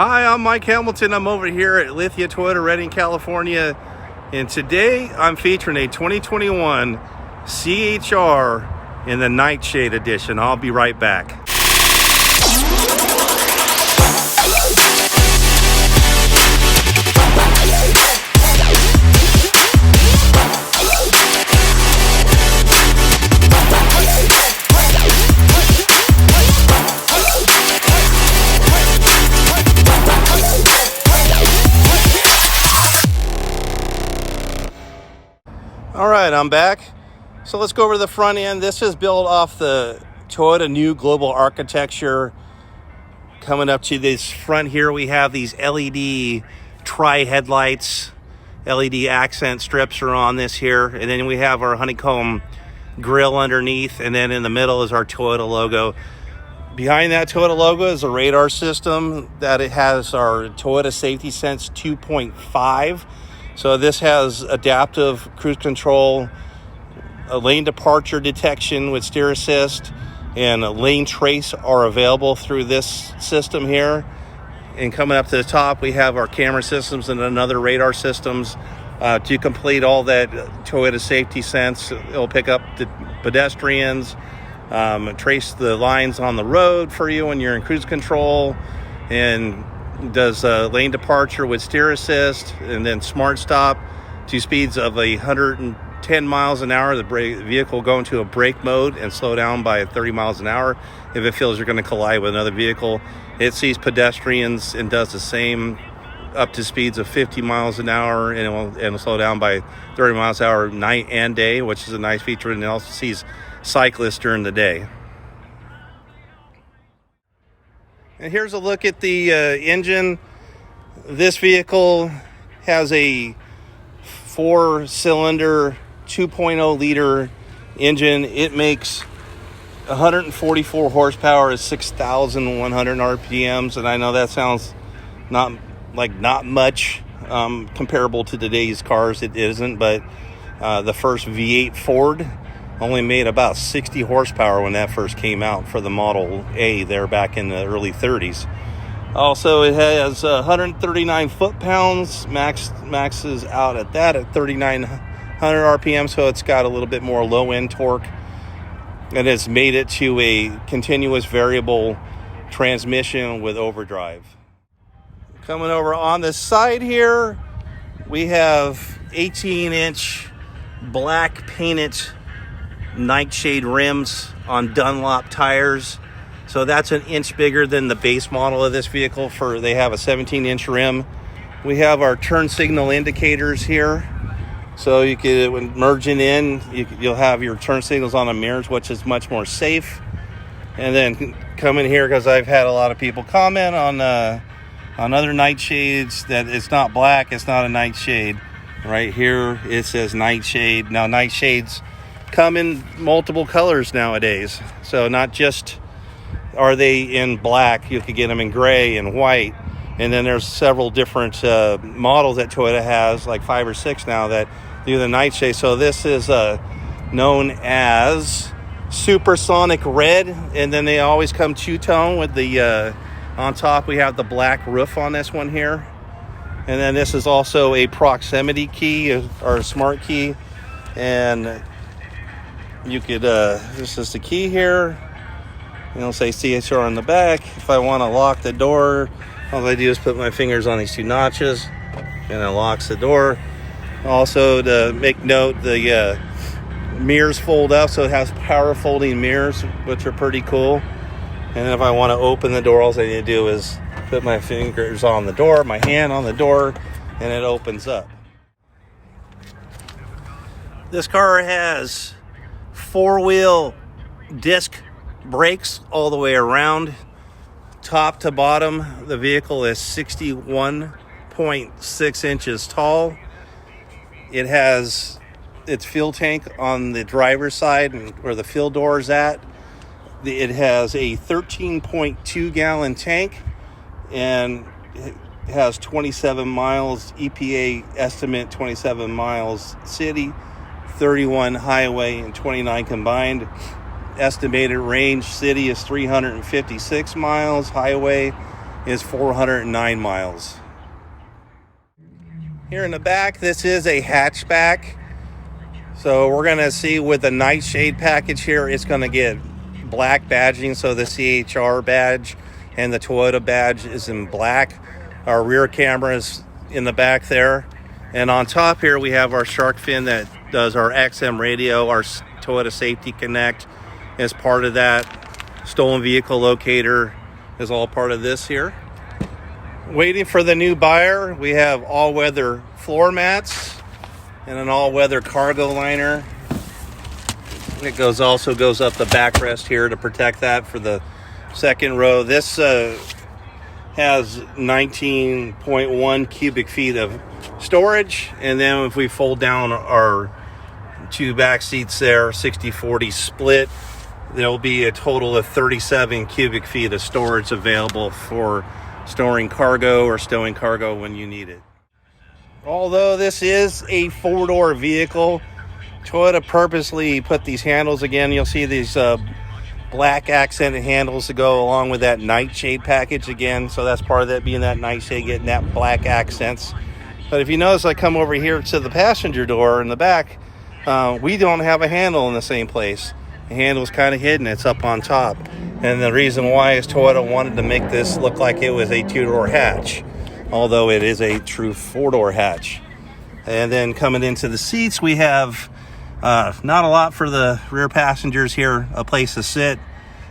Hi, I'm Mike Hamilton. I'm over here at Lithia Toyota, Redding, California. And today I'm featuring a 2021 CHR in the Nightshade edition. I'll be right back. All right, I'm back. So let's go over to the front end. This is built off the Toyota new global architecture. Coming up to this front here, we have these LED tri-headlights. LED accent strips are on this here. And then we have our honeycomb grille underneath. And then in the middle is our Toyota logo. Behind that Toyota logo is a radar system that it has our Toyota Safety Sense 2.5. So this has adaptive cruise control, a lane departure detection with steer assist, and a lane trace are available through this system here. And coming up to the top, we have our camera systems and another radar systems to complete all that Toyota Safety Sense. It'll pick up the pedestrians, trace the lines on the road for you when you're in cruise control, and does lane departure with steer assist, and then smart stop to speeds of 110 miles an hour. The vehicle will go into a brake mode and slow down by 30 miles an hour if it feels you're going to collide with another vehicle. It sees pedestrians and does the same up to speeds of 50 miles an hour, and it'll slow down by 30 miles an hour night and day, which is a nice feature. And it also sees cyclists during the day. And here's a look at the engine. This vehicle has a 4-cylinder 2.0 liter engine. It makes 144 horsepower at 6,100 RPMs. And I know that sounds not much comparable to today's cars. It isn't, but the first V8 Ford only made about 60 horsepower when that first came out for the Model A there back in the early 30s. Also, it has 139 foot-pounds, maxes out at that at 3,900 RPM, so it's got a little bit more low-end torque. And it's made it to a continuous variable transmission with overdrive. Coming over on the side here, we have 18-inch black painted Nightshade rims on Dunlop tires. So that's an inch bigger than the base model of this vehicle. They have a 17-inch rim. We have our turn signal indicators here. So you could, when merging in, you'll have your turn signals on the mirrors, which is much more safe. And then come in here, because I've had a lot of people comment on other Nightshades that it's not black, it's not a Nightshade. Right here it says Nightshade. Now Nightshades come in multiple colors nowadays, so not just are they in black, you could get them in gray and white, and then there's several different models that Toyota has, like 5 or 6 now, that do the Nightshade. So this is known as Supersonic Red, and then they always come two-tone with the on top we have the black roof on this one here. And then this is also a proximity key or a smart key, and you could, this is the key here. It'll say CHR on the back. If I want to lock the door, all I do is put my fingers on these 2 notches, and it locks the door. Also, to make note, the mirrors fold up, so it has power folding mirrors, which are pretty cool. And if I want to open the door, all I need to do is put my fingers on the door, my hand on the door, and it opens up. This car has 4-wheel disc brakes all the way around. Top to bottom, the vehicle is 61.6 inches tall. It has its fuel tank on the driver's side where the fuel door is at. It has a 13.2 gallon tank, and it has 27 miles EPA estimate, 27 miles city, 31 highway, and 29 combined. Estimated range city is 356 miles, highway is 409 miles. Here in the back, this is a hatchback. So we're going to see with the Nightshade package here, it's going to get black badging. So the CHR badge and the Toyota badge is in black. Our rear camera is in the back there. And on top here, we have our shark fin that does our XM radio, our Toyota Safety Connect as part of that. Stolen vehicle locator is all part of this here. Waiting for the new buyer, we have all-weather floor mats and an all-weather cargo liner. It also goes up the backrest here to protect that for the second row. This has 19.1 cubic feet of storage, and then if we fold down our two back seats there, 60-40 split, there will be a total of 37 cubic feet of storage available for storing cargo or stowing cargo when you need it. Although this is a four-door vehicle, Toyota purposely put these handles again. You'll see these black accented handles to go along with that Nightshade package again. So that's part of that, being that Nightshade, getting that black accents. But if you notice, I come over here to the passenger door in the back, we don't have a handle in the same place. The handle's kind of hidden. It's up on top. And the reason why is Toyota wanted to make this look like it was a two-door hatch, although it is a true four-door hatch. And then coming into the seats, we have not a lot for the rear passengers here, a place to sit.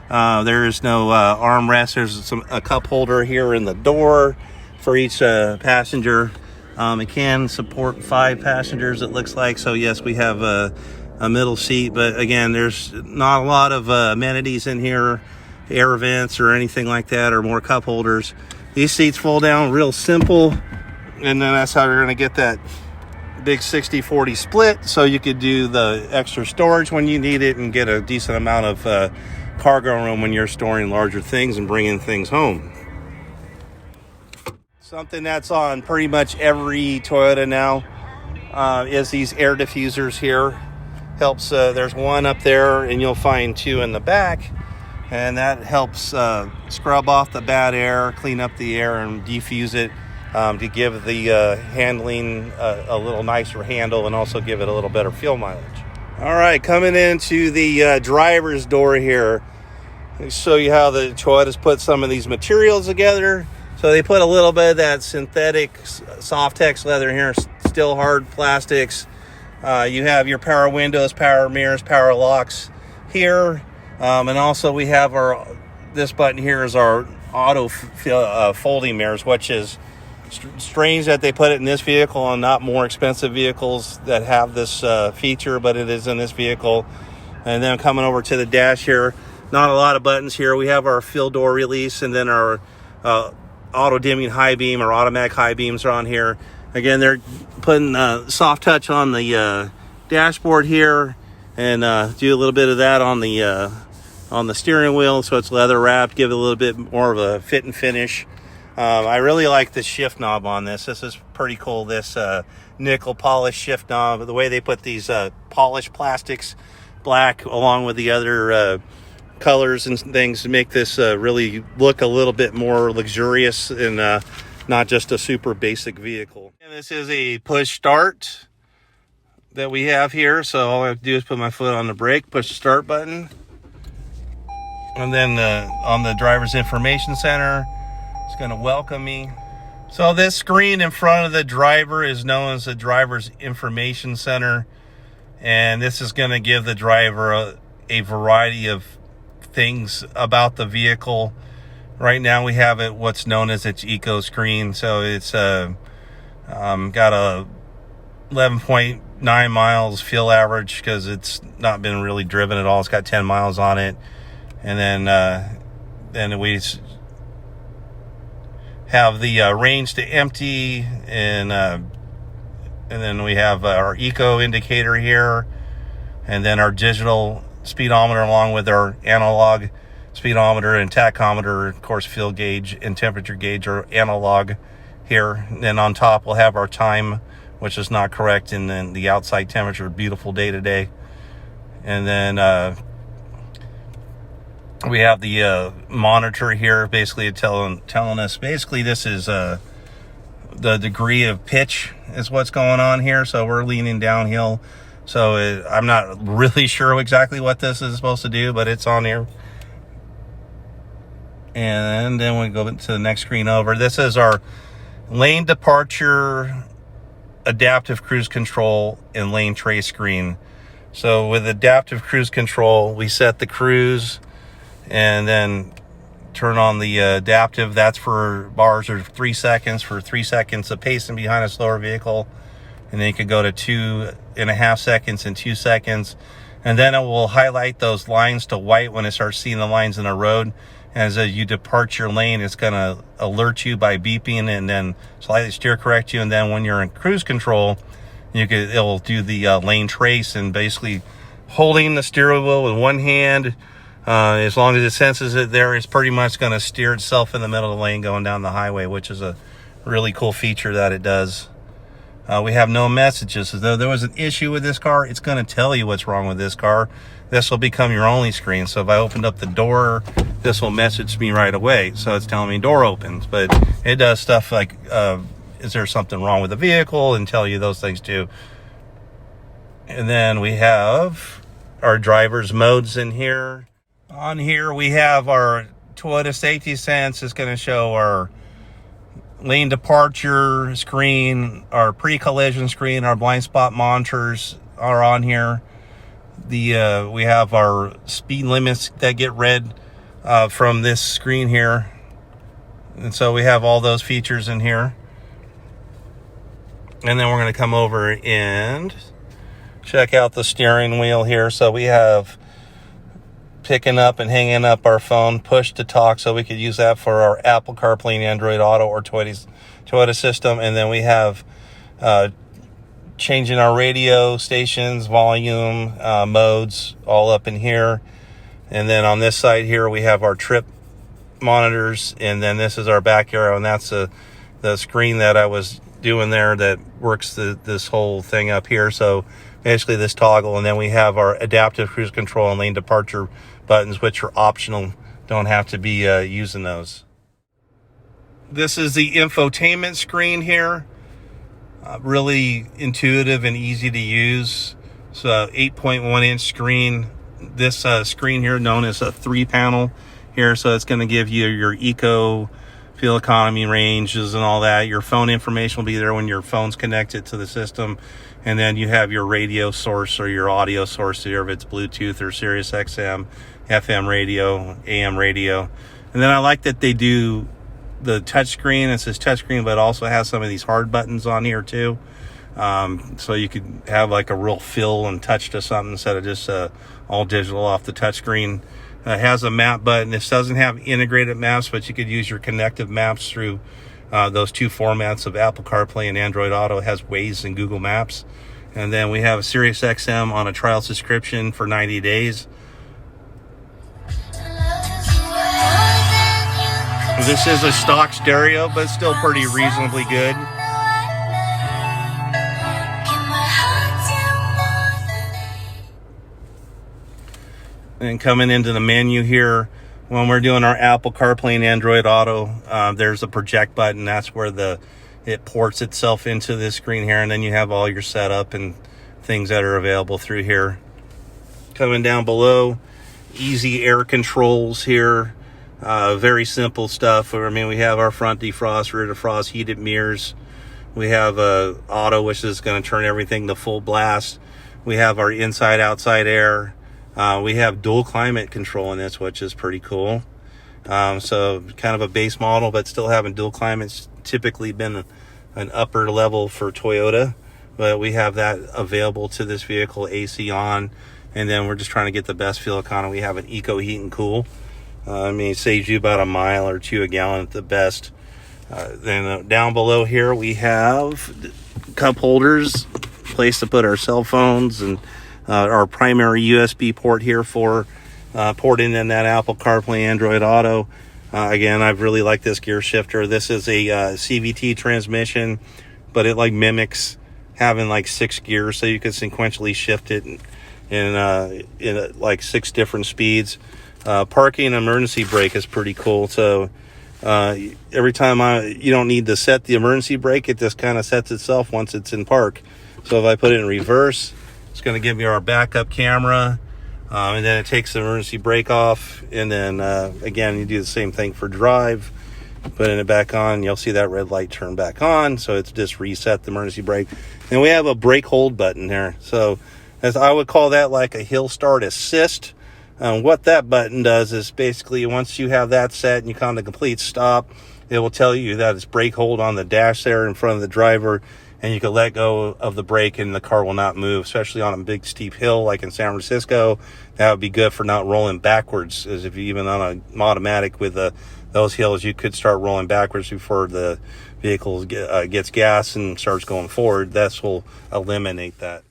There is no armrest. There's a cup holder here in the door for each passenger. It can support 5 passengers, it looks like. So yes, we have a middle seat, but again, there's not a lot of amenities in here, air vents or anything like that, or more cup holders. These seats fold down real simple, and then that's how you're going to get that big 60-40 split, so you could do the extra storage when you need it and get a decent amount of cargo room when you're storing larger things and bringing things home. Something that's on pretty much every Toyota now is these air diffusers here. Helps, there's one up there, and you'll find 2 in the back, and that helps scrub off the bad air, clean up the air, and defuse it to give the handling a little nicer handle, and also give it a little better fuel mileage. All right, coming into the driver's door here, let me show you how the Toyota's put some of these materials together. So they put a little bit of that synthetic Softex leather here, still hard plastics. You have your power windows, power mirrors, power locks here. And also we have this button here is our auto folding mirrors, which is strange that they put it in this vehicle and not more expensive vehicles that have this feature, but it is in this vehicle. And then coming over to the dash here, not a lot of buttons here. We have our fill door release, and then our auto dimming high beam or automatic high beams are on here. Again, they're putting soft touch on the dashboard here, and do a little bit of that on the steering wheel, so it's leather wrapped, give it a little bit more of a fit and finish. I really like the shift knob on this. This is pretty cool, this nickel polished shift knob. The way they put these polished plastics black along with the other colors and things to make this really look a little bit more luxurious and not just a super basic vehicle. And this is a push start that we have here. So all I have to do is put my foot on the brake, push the start button. And then on the driver's information center, it's going to welcome me. So this screen in front of the driver is known as the driver's information center. And this is going to give the driver a variety of things about the vehicle. Right now we have it what's known as its eco screen. So it's got a 11.9 miles fuel average because it's not been really driven at all. It's got 10 miles on it. And then we have the range to empty, and then we have our eco indicator here, and then our digital speedometer along with our analog speedometer and tachometer, of course fuel gauge and temperature gauge are analog here. And then on top we'll have our time, which is not correct, and then the outside temperature, beautiful day today. And then We have the monitor here, basically telling us basically this is the degree of pitch is what's going on here. So we're leaning downhill. So I'm not really sure exactly what this is supposed to do, but it's on here. And then we go to the next screen over. This is our lane departure, adaptive cruise control, and lane trace screen. So with adaptive cruise control, we set the cruise and then turn on the adaptive. That's for bars of 3 seconds, for 3 seconds of pacing behind a slower vehicle. And then you could go to 2.5 seconds and 2 seconds. And then it will highlight those lines to white when it starts seeing the lines in the road. As you depart your lane, it's going to alert you by beeping and then slightly steer correct you. And then when you're in cruise control, it'll do the lane trace, and basically holding the steering wheel with one hand, as long as it senses it there, it's pretty much going to steer itself in the middle of the lane going down the highway, which is a really cool feature that it does. We have no messages. So though there was an issue with this car, it's going to tell you what's wrong with this car. This will become your only screen. So if I opened up the door, this will message me right away. So it's telling me door opens, but it does stuff like, is there something wrong with the vehicle, and tell you those things too. And then we have our driver's modes in here. On here, we have our Toyota Safety Sense. It's going to show our lane departure screen, our pre-collision screen, our blind spot monitors are on here. We have our speed limits that get read from this screen here. And so we have all those features in here. And then we're going to come over and check out the steering wheel here. So we have picking up and hanging up our phone, push to talk, so we could use that for our Apple CarPlay and Android Auto or Toyota system. And then we have changing our radio stations, volume, modes, all up in here. And then on this side here, we have our trip monitors, and then this is our back arrow, and that's the screen that I was doing there that works this whole thing up here. So basically this toggle, and then we have our adaptive cruise control and lane departure buttons, which are optional. Don't have to be using those. This is the infotainment screen here. Really intuitive and easy to use. It's a 8.1 inch screen. This screen here, known as a 3-panel here, so it's going to give you your eco, fuel economy, ranges, and all that. Your phone information will be there when your phone's connected to the system. And then you have your radio source or your audio source here, if it's Bluetooth or Sirius XM, FM radio, AM radio. And then I like that they do the touch screen. It says touch screen, but it also has some of these hard buttons on here too. So you could have like a real feel and touch to something instead of just all digital off the touch screen. It has a map button. This doesn't have integrated maps, but you could use your connective maps through those two formats of Apple CarPlay and Android Auto. It has Waze and Google Maps. And then we have Sirius XM on a trial subscription for 90 days. This is a stock stereo, but still pretty reasonably good. And coming into the menu here, when we're doing our Apple CarPlay and Android Auto, there's a project button. That's where it ports itself into this screen here, and then you have all your setup and things that are available through here. Coming down below, easy air controls here. Very simple stuff. I mean, we have our front defrost, rear defrost, heated mirrors. We have auto, which is going to turn everything to full blast. We have our inside outside air. We have dual climate control in this, which is pretty cool. So kind of a base model, but still having dual climate's typically been an upper level for Toyota, but we have that available to this vehicle, AC on. And then we're just trying to get the best fuel economy. We have an eco heat and cool. I mean, it saves you about a mile or two a gallon at the best. Then down below here, we have cup holders, place to put our cell phones, and our primary USB port here for porting in that Apple CarPlay Android Auto. Again, I really like this gear shifter. This is a CVT transmission, but it like mimics having like 6 gears, so you can sequentially shift it in like 6 different speeds. Parking emergency brake is pretty cool. So every time you don't need to set the emergency brake, it just kind of sets itself once it's in park. So if I put it in reverse, it's going to give me our backup camera, and then it takes the emergency brake off. And then again, you do the same thing for drive. Putting it back on, you'll see that red light turn back on. So it's just reset the emergency brake. And we have a brake hold button here. So as I would call that like a hill start assist. What that button does is basically once you have that set and you come to complete stop, it will tell you that it's brake hold on the dash there in front of the driver, and you can let go of the brake and the car will not move, especially on a big steep hill like in San Francisco. That would be good for not rolling backwards, as if you even on an automatic with those hills, you could start rolling backwards before the vehicle gets gas and starts going forward. This will eliminate that.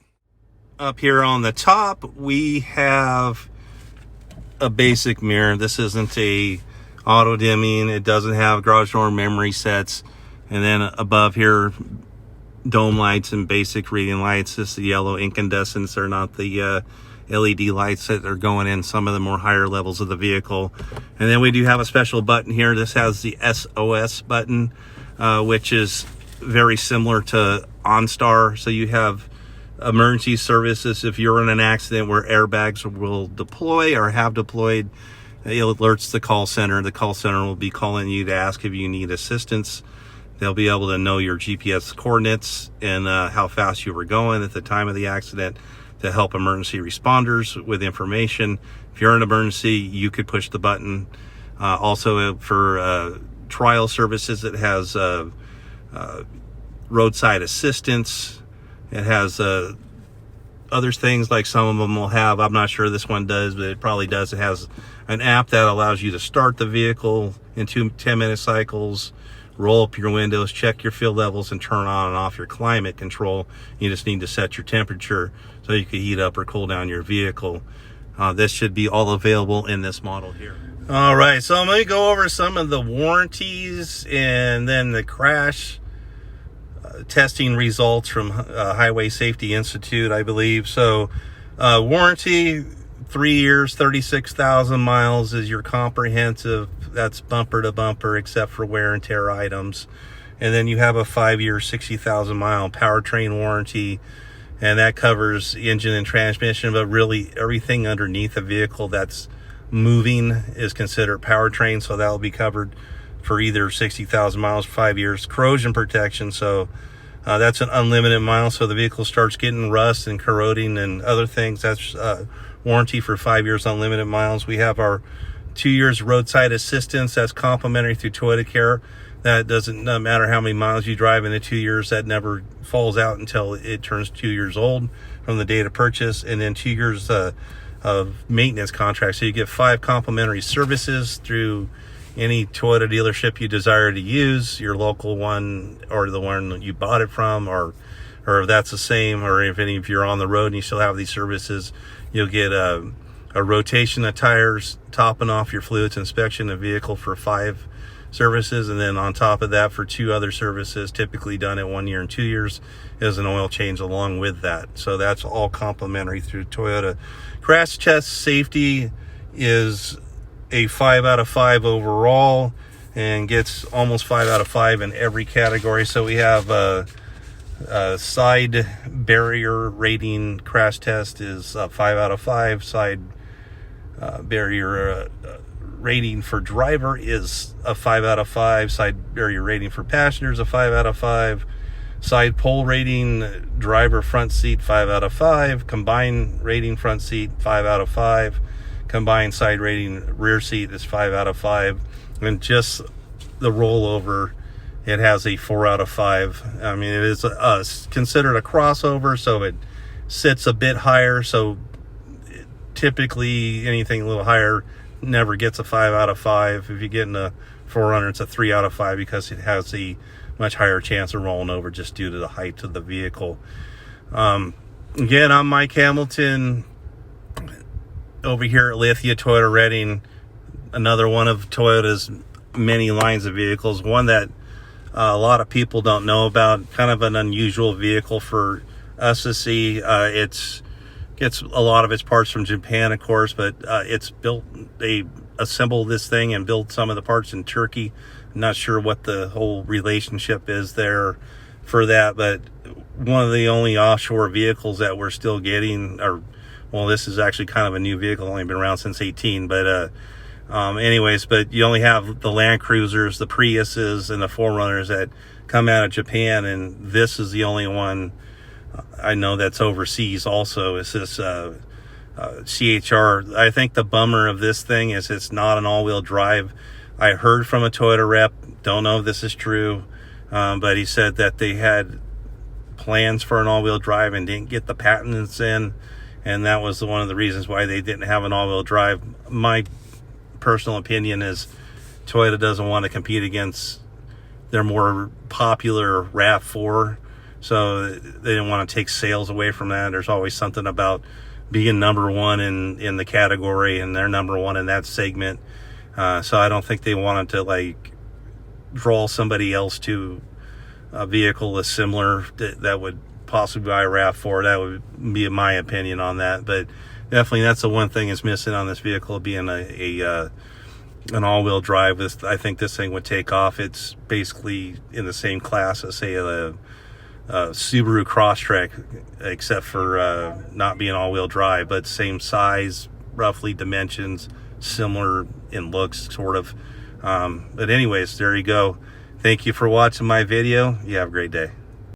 Up here on the top, we have a basic mirror. This isn't a auto dimming. It doesn't have garage door memory sets. And then above here, dome lights and basic reading lights. This is the yellow incandescents. They're not the LED lights that are going in some of the more higher levels of the vehicle. And then we do have a special button here. This has the SOS button, which is very similar to OnStar. So you have emergency services if you're in an accident where airbags will deploy or have deployed. It alerts the call center. The call center will be calling you to ask if you need assistance. They'll be able to know your GPS coordinates and how fast you were going at the time of the accident to help emergency responders with information. If you're in an emergency, you could push the button. Also for trial services, it has roadside assistance. It has other things like some of them will have. I'm not sure this one does, but it probably does. It has an app that allows you to start the vehicle in 10-minute cycles, roll up your windows, check your fuel levels, and turn on and off your climate control. You just need to set your temperature so you can heat up or cool down your vehicle. This should be all available in this model here. All right, so I'm going to go over some of the warranties and then the crash testing results from Highway Safety Institute, I believe. So warranty, 3 years, 36,000 miles is your comprehensive. That's bumper to bumper except for wear and tear items. And then you have a 5-year, 60,000 mile powertrain warranty, and that covers engine and transmission, but really everything underneath the vehicle that's moving is considered powertrain. So that'll be covered for either 60,000 miles, 5 years. Corrosion protection, so that's an unlimited mile. So the vehicle starts getting rust and corroding and other things, that's warranty for 5 years, unlimited miles. We have our 2 years roadside assistance. That's complimentary through Toyota Care. That doesn't matter how many miles you drive in the 2 years. That never falls out until it turns 2 years old from the date of purchase. And then 2 years of maintenance contract. So you get 5 complimentary services through any Toyota dealership you desire to use, your local one or the one that you bought it from, or if that's the same, or if you're on the road and you still have these services, you'll get a rotation of tires, topping off your fluids, inspection of vehicle for 5 services, and then on top of that for 2 other services, typically done at 1 year and 2 years, is an oil change along with that. So that's all complimentary through Toyota. Crash test safety is a 5 out of 5 overall and gets almost 5 out of 5 in every category. So we have a side barrier rating crash test is 5 out of 5. Side barrier rating for driver is a 5 out of 5. Side barrier rating for passengers a 5 out of 5. Side pole rating driver front seat 5 out of 5. Combined rating front seat 5 out of 5. Combined side rating rear seat is 5 out of 5. And just the rollover, it has a 4 out of 5. I mean, it is considered a crossover, so it sits a bit higher. So typically anything a little higher never gets a 5 out of 5. If you get in a 4Runner, it's a 3 out of 5 because it has a much higher chance of rolling over just due to the height of the vehicle. Again, I'm Mike Hamilton over here at Lithia Toyota Redding, another one of Toyota's many lines of vehicles, one that a lot of people don't know about, kind of an unusual vehicle for us to see. It's gets a lot of its parts from Japan, of course, but it's built, they assembled this thing and built some of the parts in Turkey. I'm not sure what the whole relationship is there for that, but one of the only offshore vehicles that we're still getting, or, well, this is actually kind of a new vehicle, only been around since 18, but anyways, but you only have the Land Cruisers, the Priuses, and the 4Runners that come out of Japan, and this is the only one I know that's overseas also. It's this CHR. I think the bummer of this thing is it's not an all-wheel drive. I heard from a Toyota rep, don't know if this is true, but he said that they had plans for an all-wheel drive and didn't get the patents in, and that was one of the reasons why they didn't have an all-wheel drive. My personal opinion is Toyota doesn't want to compete against their more popular RAV4, so they didn't want to take sales away from that. There's always something about being number one in the category, and they're number one in that segment. So I don't think they wanted to like draw somebody else to a vehicle that's similar that would possibly buy a RAV4. That would be my opinion on that. But definitely that's the one thing that's missing on this vehicle, being an all-wheel drive. I think this thing would take off. It's basically in the same class as, say, a Subaru Crosstrek, except for not being all-wheel drive, but same size, roughly dimensions, similar in looks, sort of. But anyways, there you go. Thank you for watching my video. You have a great day.